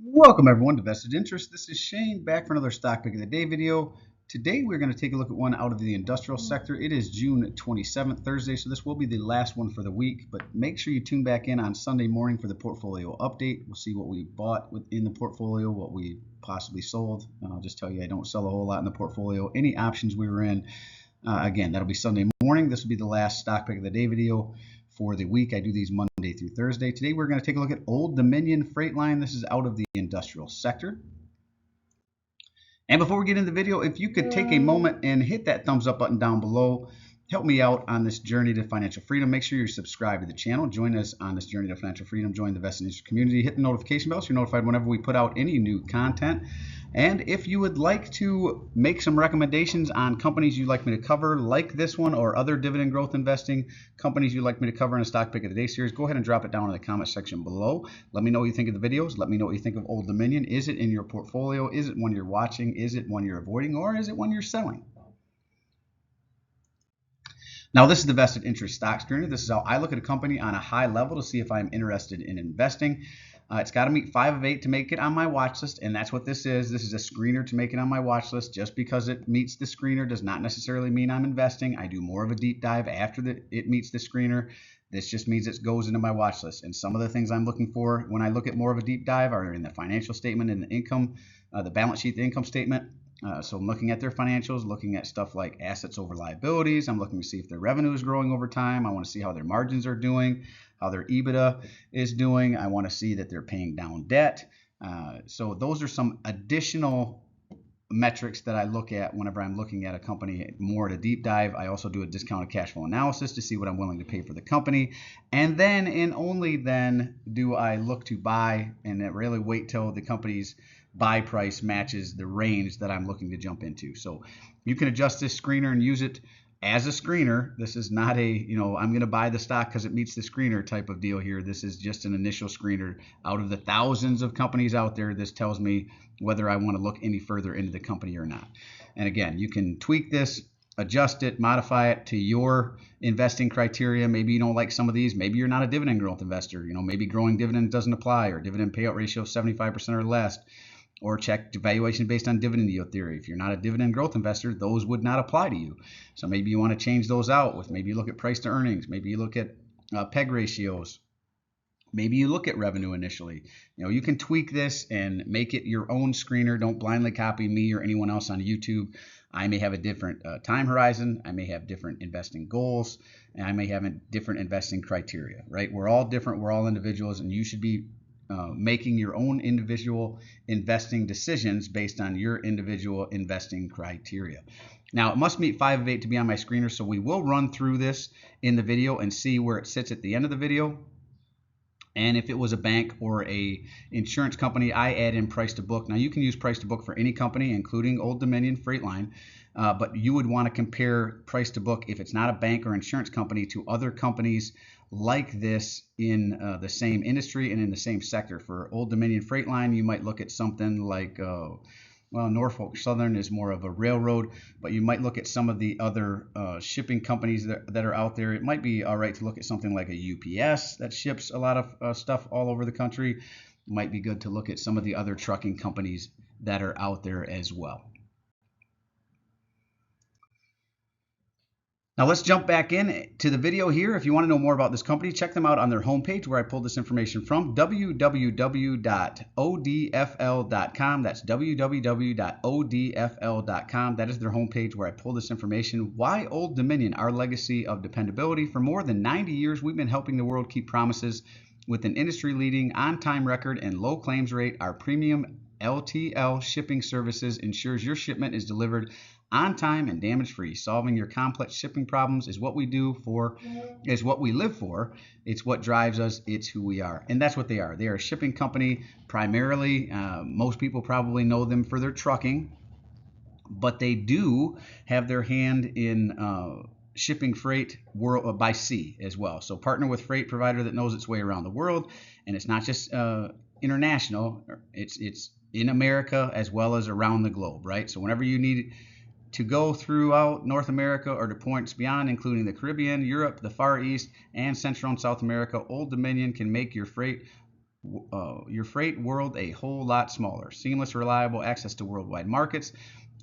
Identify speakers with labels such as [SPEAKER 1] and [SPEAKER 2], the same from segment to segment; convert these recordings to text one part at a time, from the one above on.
[SPEAKER 1] Welcome everyone to Vested Interest. This is Shane back for another stock pick of the day video. Today we're going to take a look at one out of the industrial sector. It is June 27th, Thursday, so this will be the last one for the week, but make sure you tune back in on Sunday morning for the portfolio update. We'll see what we bought within the portfolio, what we possibly sold. I'll just tell you I don't sell a whole lot in the portfolio. Any options we were in, again, that'll be Sunday morning. This will be the last stock pick of the day video for the week. I do these Monday through Thursday. Today we're going to take a look at Old Dominion Freight Line. This is out of the industrial sector. And before we get into the video, if you could take a moment and hit that thumbs up button down below, help me out on this journey to financial freedom. Make sure you're subscribed to the channel. Join us on this journey to financial freedom. Join the Vested Interest community. Hit the notification bell so you're notified whenever we put out any new content. And if you would like to make some recommendations on companies you'd like me to cover, like this one or other dividend growth investing companies you'd like me to cover in a stock pick of the day series, go ahead and drop it down in the comment section below. Let me know what you think of the videos. Let me know what you think of Old Dominion. Is it in your portfolio? Is it one you're watching? Is it one you're avoiding? Or is it one you're selling? Now, this is the Vested Interest Stocks Journey. This is how I look at a company on a high level to see if I'm interested in investing. It's got to meet 5 of 8 to make it on my watch list, and that's what this is. This is a screener to make it on my watch list. Just because it meets the screener does not necessarily mean I'm investing. I do more of a deep dive after it meets the screener. This just means it goes into my watch list. And some of the things I'm looking for when I look at more of a deep dive are in the financial statement and the income, the balance sheet, the income statement. So I'm looking at their financials, looking at stuff like assets over liabilities. I'm looking to see if their revenue is growing over time. I want to see how their margins are doing, how their EBITDA is doing. I want to see that they're paying down debt. So those are some additional metrics that I look at whenever I'm looking at a company more at a deep dive. I also do a discounted cash flow analysis to see what I'm willing to pay for the company. And then and only then do I look to buy and really wait till the company's buy price matches the range that I'm looking to jump into. So you can adjust this screener and use it as a screener. This is not a, I'm going to buy the stock because it meets the screener type of deal here. This is just an initial screener. Out of the thousands of companies out there, this tells me whether I want to look any further into the company or not. And again, you can tweak this, adjust it, modify it to your investing criteria. Maybe you don't like some of these. Maybe you're not a dividend growth investor. Maybe growing dividend doesn't apply, or dividend payout ratio of 75% or less. Or check valuation based on dividend yield theory. If you're not a dividend growth investor, those would not apply to you. So maybe you want to change those out with, maybe you look at price to earnings, maybe you look at PEG ratios, maybe you look at revenue initially. You can tweak this and make it your own screener. Don't blindly copy me or anyone else on YouTube. I may have a different time horizon. I may have different investing goals, and I may have a different investing criteria, right? We're all different. We're all individuals, and you should be making your own individual investing decisions based on your individual investing criteria. Now, it must meet 5 of 8 to be on my screener, so we will run through this in the video and see where it sits at the end of the video. And if it was a bank or a insurance company, I add in price to book. Now, you can use price to book for any company, including Old Dominion Freight Line, but you would want to compare price to book if it's not a bank or insurance company to other companies like this in the same industry and in the same sector. For Old Dominion Freight Line, you might look at something like Norfolk Southern is more of a railroad, but you might look at some of the other shipping companies that are out there. It might be all right to look at something like a UPS that ships a lot of stuff all over the country. It might be good to look at some of the other trucking companies that are out there as well. Now let's jump back in to the video here. If you want to know more about this company, check them out on their homepage where I pulled this information from, www.odfl.com. That's www.odfl.com. That is their homepage where I pulled this information. Why Old Dominion? Our legacy of dependability. For more than 90 years, we've been helping the world keep promises with an industry-leading on-time record and low claims rate. Our premium LTL shipping services ensures your shipment is delivered on time and damage-free. Solving your complex shipping problems is what we do for, is what we live for. It's what drives us. It's who we are. And that's what they are. They are a shipping company primarily. Most people probably know them for their trucking, but they do have their hand in shipping freight by sea as well. So partner with freight provider that knows its way around the world. And it's not just international. It's in America as well as around the globe, right? So whenever you need to go throughout North America or to points beyond, including the Caribbean, Europe, the Far East, and Central and South America, Old Dominion can make your freight your freight world a whole lot smaller. Seamless, reliable access to worldwide markets.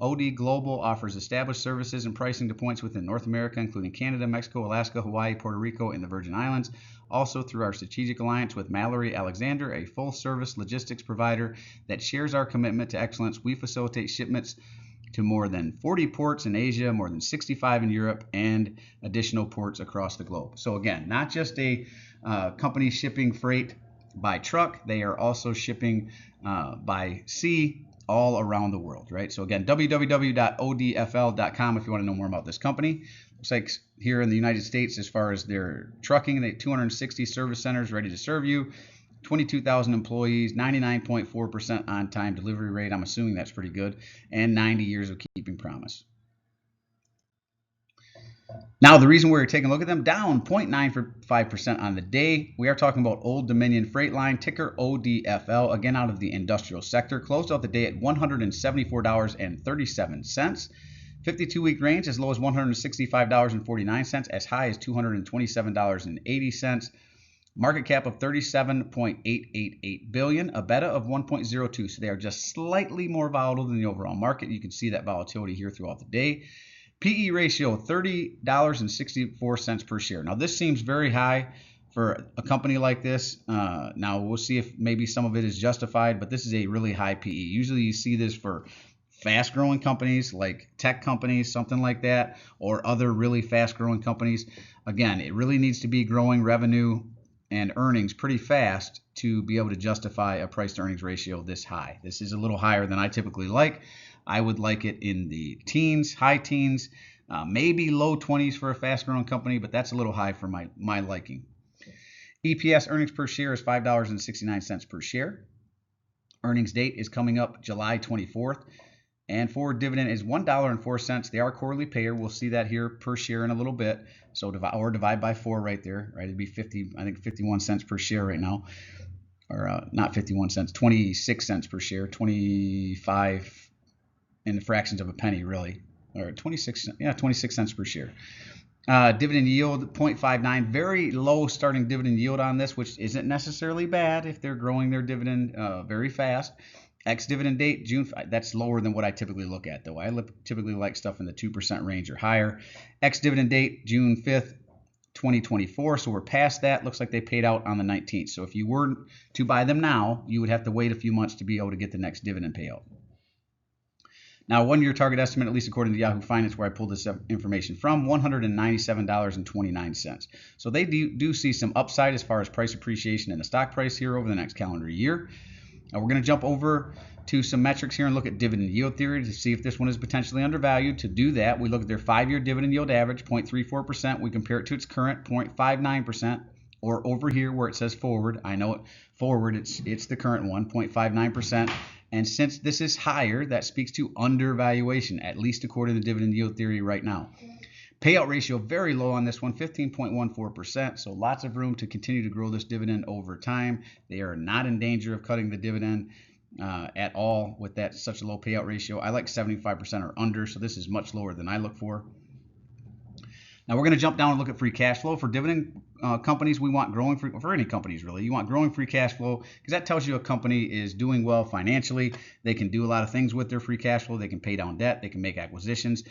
[SPEAKER 1] OD Global offers established services and pricing to points within North America, including Canada, Mexico, Alaska, Hawaii, Puerto Rico, and the Virgin Islands. Also, through our strategic alliance with Mallory Alexander, a full-service logistics provider that shares our commitment to excellence, we facilitate shipments to more than 40 ports in Asia, more than 65 in Europe, and additional ports across the globe. So again, not just a company shipping freight by truck, they are also shipping by sea all around the world, right? So again, www.odfl.com if you want to know more about this company. Looks like here in the United States, as far as their trucking, they have 260 service centers ready to serve you, 22,000 employees, 99.4% on-time delivery rate. I'm assuming that's pretty good, and 90 years of keeping promise. Now, the reason we're taking a look at them, down 0.95% on the day. We are talking about Old Dominion Freight Line, ticker ODFL, again out of the industrial sector. Closed out the day at $174.37. 52-week range as low as $165.49, as high as $227.80. Market cap of $37.888 billion, a beta of 1.02. So they are just slightly more volatile than the overall market. You can see that volatility here throughout the day. PE ratio, $30.64 per share. Now, this seems very high for a company like this. Now, we'll see if maybe some of it is justified, but this is a really high PE. Usually you see this for fast-growing companies like tech companies, something like that, or other really fast-growing companies. Again, it really needs to be growing revenue and earnings pretty fast to be able to justify a price-to-earnings ratio this high. This is a little higher than I typically like. I would like it in the teens, high teens, maybe low 20s for a fast-growing company, but that's a little high for my liking. EPS, earnings per share, is $5.69 per share. Earnings date is coming up July 24th. And forward dividend is $1.04. They are quarterly payer. We'll see that here per share in a little bit. So divide by 4 right there, right? It'd be 51 cents per share right now. Or not 51 cents, 26 cents per share, 25 in the fractions of a penny, really. Or 26 cents per share. Dividend yield 0.59, very low starting dividend yield on this, which isn't necessarily bad if they're growing their dividend very fast. Ex-dividend date, June 5. That's lower than what I typically look at, though. I typically like stuff in the 2% range or higher. Ex-dividend date, June 5th, 2024. So we're past that. Looks like they paid out on the 19th. So if you were to buy them now, you would have to wait a few months to be able to get the next dividend payout. Now, 1-year target estimate, at least according to Yahoo Finance, where I pulled this information from, $197.29. So they do see some upside as far as price appreciation in the stock price here over the next calendar year. Now we're going to jump over to some metrics here and look at dividend yield theory to see if this one is potentially undervalued. To do that, we look at their 5-year dividend yield average, 0.34%. We compare it to its current 0.59%, or over here where it says forward. I know it forward, it's the current one, 0.59%. And since this is higher, that speaks to undervaluation, at least according to dividend yield theory right now. Payout ratio very low on this one, 15.14%. So lots of room to continue to grow this dividend over time. They are not in danger of cutting the dividend at all with that such a low payout ratio. I like 75% or under, so this is much lower than I look for. Now we're going to jump down and look at free cash flow. For dividend companies, we want growing free, for any companies really, you want growing free cash flow because that tells you a company is doing well financially. They can do a lot of things with their free cash flow. They can pay down debt. They can make acquisitions.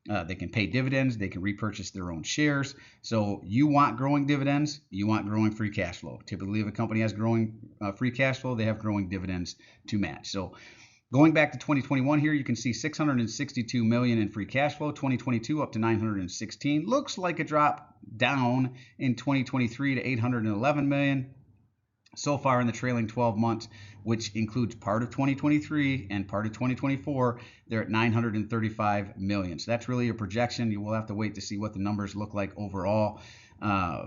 [SPEAKER 1] They can pay dividends. They can repurchase their own shares. So you want growing dividends. You want growing free cash flow. Typically, if a company has growing free cash flow, they have growing dividends to match. So going back to 2021 here, you can see $662 million in free cash flow. 2022 up to $916. Looks like a drop down in 2023 to $811 million. So far in the trailing 12 months, which includes part of 2023 and part of 2024, they're at $935 million. So that's really a projection. You will have to wait to see what the numbers look like overall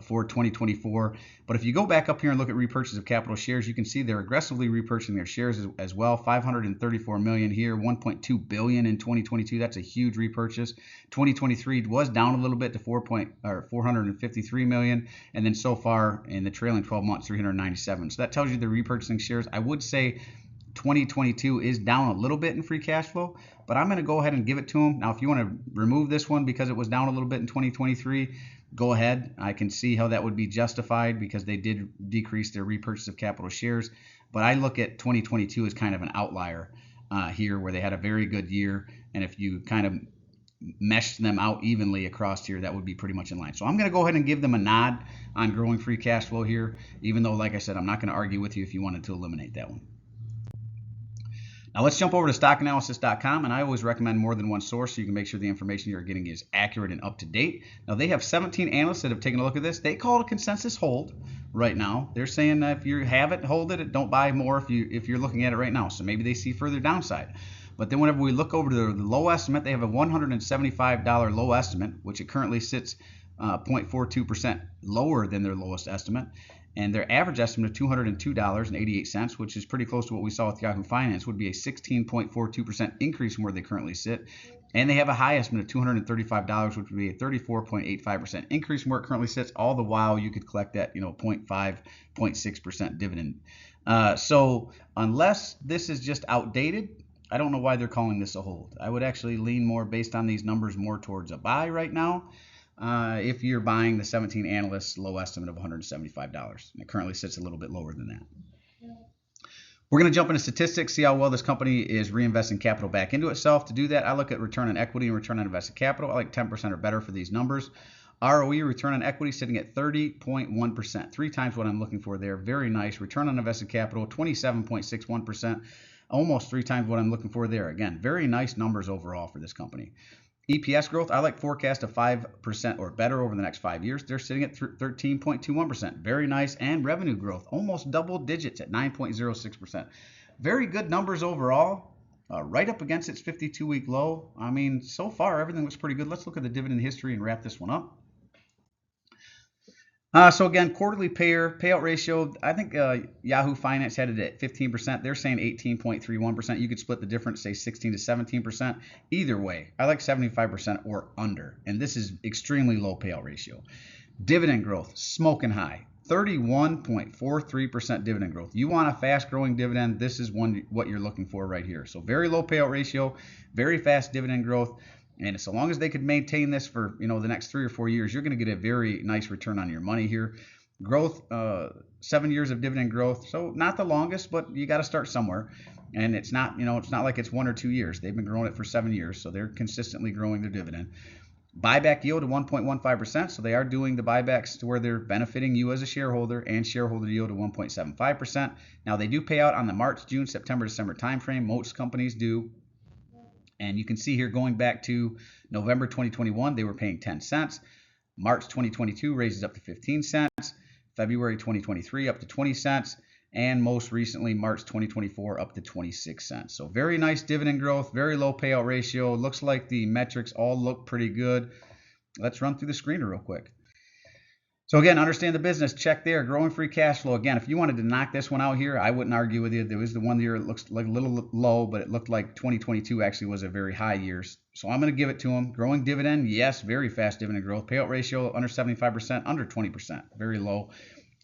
[SPEAKER 1] for 2024. But if you go back up here and look at repurchase of capital shares, you can see they're aggressively repurchasing their shares as well. 534 million here, 1.2 billion in 2022. That's a huge repurchase. 2023 was down a little bit to 453 million, and then so far in the trailing 12 months, 397. So that tells you they're repurchasing shares. I would say 2022 is down a little bit in free cash flow, but I'm going to go ahead and give it to them. Now, if you want to remove this one because it was down a little bit in 2023, go ahead. I can see how that would be justified because they did decrease their repurchase of capital shares. But I look at 2022 as kind of an outlier here where they had a very good year. And if you kind of mesh them out evenly across here, that would be pretty much in line. So I'm going to go ahead and give them a nod on growing free cash flow here, even though, like I said, I'm not going to argue with you if you wanted to eliminate that one. Now let's jump over to stockanalysis.com, and I always recommend more than one source so you can make sure the information you're getting is accurate and up to date. Now they have 17 analysts that have taken a look at this. They call it a consensus hold right now. They're saying if you have it, hold it. Don't buy more if you're looking at it right now. So maybe they see further downside. But then whenever we look over to the low estimate, they have a $175 low estimate, which it currently sits 0.42% lower than their lowest estimate. And their average estimate of $202.88, which is pretty close to what we saw with Yahoo Finance, would be a 16.42% increase from where they currently sit. And they have a high estimate of $235, which would be a 34.85% increase from where it currently sits. All the while, you could collect that 0.5, 0.6% dividend. So unless this is just outdated, I don't know why they're calling this a hold. I would actually lean more based on these numbers more towards a buy right now. If you're buying the 17 analysts low estimate of $175. It currently sits a little bit lower than that. We're going to jump into statistics, see how well this company is reinvesting capital back into itself. To do that, I look at return on equity and return on invested capital. I like 10% or better for these numbers. ROE, return on equity, sitting at 30.1%, 3 times what I'm looking for there. Very nice. Return on invested capital, 27.61%, almost 3 times what I'm looking for there. Again, very nice numbers overall for this company. EPS growth, I like forecast of 5% or better over the next 5 years. They're sitting at 13.21%. Very nice. And revenue growth, almost double digits at 9.06%. Very good numbers overall. Right up against its 52-week low. I mean, so far, everything looks pretty good. Let's look at the dividend history and wrap this one up. So again, quarterly payout ratio, I think Yahoo Finance had it at 15%. They're saying 18.31%. You could split the difference, say 16 to 17%. Either way, I like 75% or under. And this is extremely low payout ratio. Dividend growth, smoking high. 31.43% dividend growth. You want a fast-growing dividend, this is what you're looking for right here. So very low payout ratio, very fast dividend growth. And so long as they could maintain this for the next 3 or 4 years, you're going to get a very nice return on your money here. Growth, 7 years of dividend growth, so not the longest, but you got to start somewhere. And it's not like it's 1 or 2 years. They've been growing it for 7 years, so they're consistently growing their dividend. Buyback yield of 1.15%, so they are doing the buybacks to where they're benefiting you as a shareholder, and shareholder yield of 1.75%. Now they do pay out on the March, June, September, December timeframe. Most companies do. And you can see here going back to November 2021, they were paying 10 cents. March 2022 raises up to 15 cents. February 2023 up to 20 cents. And most recently, March 2024 up to 26 cents. So very nice dividend growth, very low payout ratio. Looks like the metrics all look pretty good. Let's run through the screener real quick. So again, understand the business, check there, growing free cash flow. Again, if you wanted to knock this one out here, I wouldn't argue with you. There was the one year it looks like a little low, but it looked like 2022 actually was a very high year. So I'm going to give it to them. Growing dividend, yes, very fast dividend growth. Payout ratio, under 75%, under 20%, very low.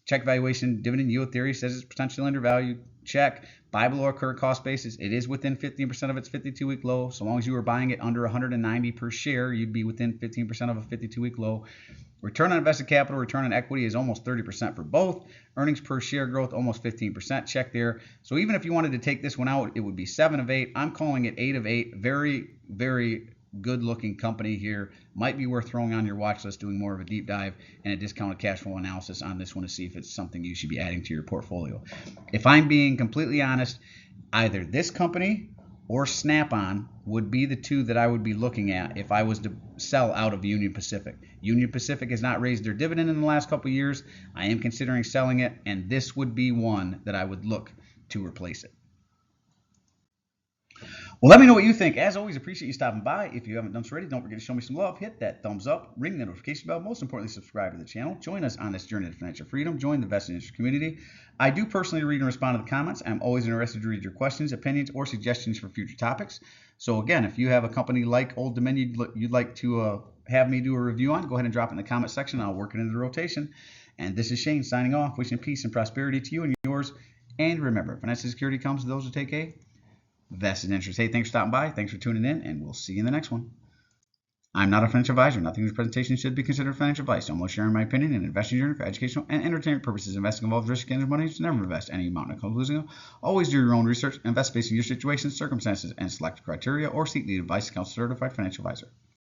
[SPEAKER 1] Check valuation, dividend yield theory says it's potentially undervalued. Check. Buy below our current cost basis. It is within 15% of its 52-week low. So long as you were buying it under 190 per share, you'd be within 15% of a 52-week low. Return on invested capital, return on equity is almost 30% for both. Earnings per share growth, almost 15%. Check there. So even if you wanted to take this one out, it would be 7 of 8. I'm calling it 8 of 8. Very, very good-looking company here. Might be worth throwing on your watch list, doing more of a deep dive and a discounted cash flow analysis on this one to see if it's something you should be adding to your portfolio. If I'm being completely honest, either this company or Snap-on would be the two that I would be looking at if I was to sell out of Union Pacific. Union Pacific has not raised their dividend in the last couple of years. I am considering selling it, and this would be one that I would look to replace it. Well, let me know what you think. As always, appreciate you stopping by. If you haven't done so already, don't forget to show me some love. Hit that thumbs up, ring the notification bell. Most importantly, subscribe to the channel. Join us on this journey to financial freedom. Join the Vested Interest community. I do personally read and respond to the comments. I'm always interested to read your questions, opinions, or suggestions for future topics. So again, if you have a company like Old Dominion you'd like to have me do a review on, go ahead and drop it in the comment section. I'll work it into the rotation. And this is Shane signing off, wishing peace and prosperity to you and yours. And remember, financial security comes to those who take a vested interest. Hey, thanks for stopping by. Thanks for tuning in, and we'll see you in the next one. I'm not a financial advisor. Nothing in this presentation should be considered financial advice. I'm only sharing my opinion and investing journey for educational and entertainment purposes. Investing involves risk and money. So never invest any amount in losing. Always do your own research. Invest based on your situation, circumstances, and select criteria, or seek the advice of a certified financial advisor.